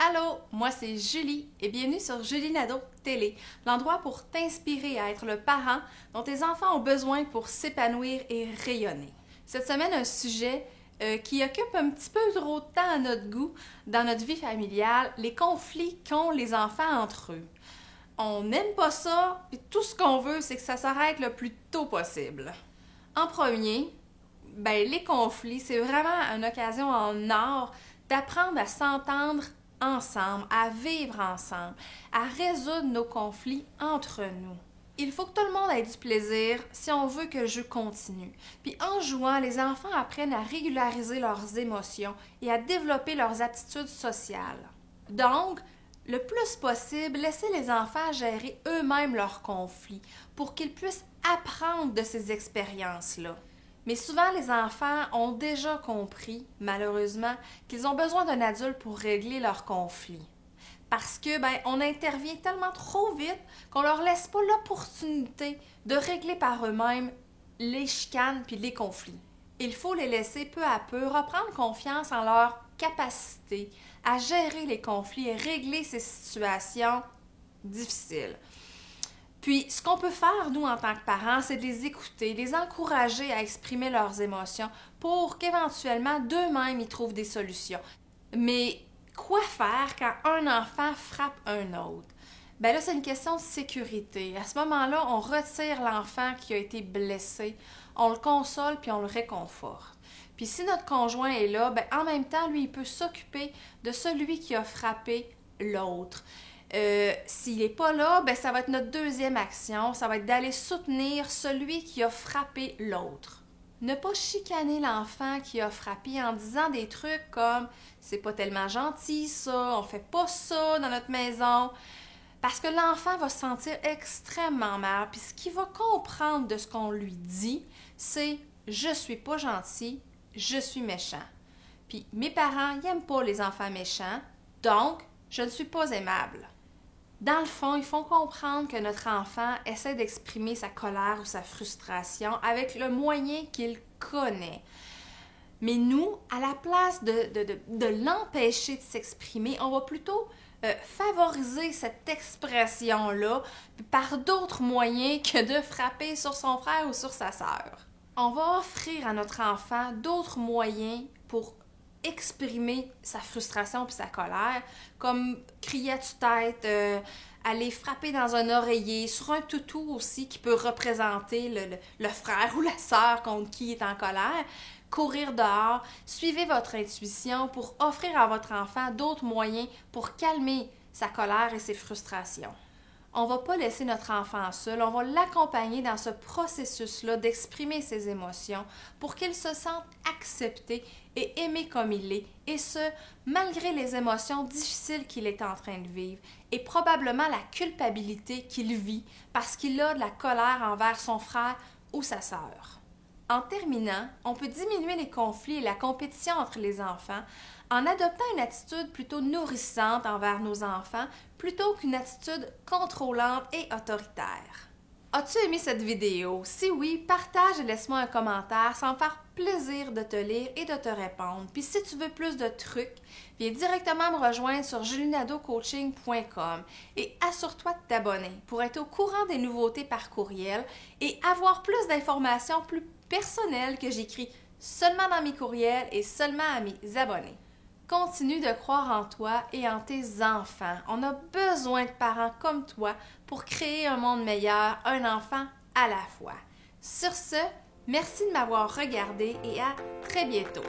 Allô, moi c'est Julie et bienvenue sur Julie Nadeau Télé, l'endroit pour t'inspirer à être le parent dont tes enfants ont besoin pour s'épanouir et rayonner. Cette semaine, un sujet qui occupe un petit peu trop de temps à notre goût dans notre vie familiale, les conflits qu'ont les enfants entre eux. On n'aime pas ça, et tout ce qu'on veut, c'est que ça s'arrête le plus tôt possible. En premier, les conflits, c'est vraiment une occasion en or d'apprendre à s'entendre ensemble, à vivre ensemble, à résoudre nos conflits entre nous. Il faut que tout le monde ait du plaisir si on veut que le jeu continue. Puis en jouant, les enfants apprennent à régulariser leurs émotions et à développer leurs attitudes sociales. Donc, le plus possible, laissez les enfants gérer eux-mêmes leurs conflits pour qu'ils puissent apprendre de ces expériences-là. Mais souvent, les enfants ont déjà compris, malheureusement, qu'ils ont besoin d'un adulte pour régler leurs conflits. Parce que, on intervient tellement trop vite qu'on leur laisse pas l'opportunité de régler par eux-mêmes les chicanes puis les conflits. Il faut les laisser peu à peu reprendre confiance en leur capacité à gérer les conflits et régler ces situations difficiles. Puis, ce qu'on peut faire, nous, en tant que parents, c'est de les écouter, les encourager à exprimer leurs émotions pour qu'éventuellement, d'eux-mêmes, ils trouvent des solutions. Mais quoi faire quand un enfant frappe un autre? Là, c'est une question de sécurité. À ce moment-là, on retire l'enfant qui a été blessé, on le console puis on le réconforte. Puis si notre conjoint est là, en même temps, lui, il peut s'occuper de celui qui a frappé l'autre. S'il n'est pas là, ça va être notre deuxième action, ça va être d'aller soutenir celui qui a frappé l'autre. Ne pas chicaner l'enfant qui a frappé en disant des trucs comme « c'est pas tellement gentil ça, on fait pas ça dans notre maison », parce que l'enfant va se sentir extrêmement mal, puis ce qu'il va comprendre de ce qu'on lui dit, c'est « je suis pas gentil, je suis méchant ». Puis mes parents n'aiment pas les enfants méchants, donc je ne suis pas aimable. Dans le fond, il faut comprendre que notre enfant essaie d'exprimer sa colère ou sa frustration avec le moyen qu'il connaît. Mais nous, à la place de l'empêcher de s'exprimer, on va plutôt favoriser cette expression-là par d'autres moyens que de frapper sur son frère ou sur sa sœur. On va offrir à notre enfant d'autres moyens pour exprimer sa frustration puis sa colère, comme crier à tue-tête, aller frapper dans un oreiller, sur un toutou aussi qui peut représenter le frère ou la sœur contre qui il est en colère, courir dehors, suivez votre intuition pour offrir à votre enfant d'autres moyens pour calmer sa colère et ses frustrations. On ne va pas laisser notre enfant seul, on va l'accompagner dans ce processus-là d'exprimer ses émotions pour qu'il se sente accepté et aimé comme il est, et ce, malgré les émotions difficiles qu'il est en train de vivre et probablement la culpabilité qu'il vit parce qu'il a de la colère envers son frère ou sa sœur. En terminant, on peut diminuer les conflits et la compétition entre les enfants en adoptant une attitude plutôt nourrissante envers nos enfants plutôt qu'une attitude contrôlante et autoritaire. As-tu aimé cette vidéo? Si oui, partage et laisse-moi un commentaire, ça me faire plaisir de te lire et de te répondre. Puis si tu veux plus de trucs, viens directement me rejoindre sur julienadeaucoaching.com et assure-toi de t'abonner pour être au courant des nouveautés par courriel et avoir plus d'informations plus personnelles que j'écris seulement dans mes courriels et seulement à mes abonnés. Continue de croire en toi et en tes enfants. On a besoin de parents comme toi pour créer un monde meilleur, un enfant à la fois. Sur ce, merci de m'avoir regardé et à très bientôt.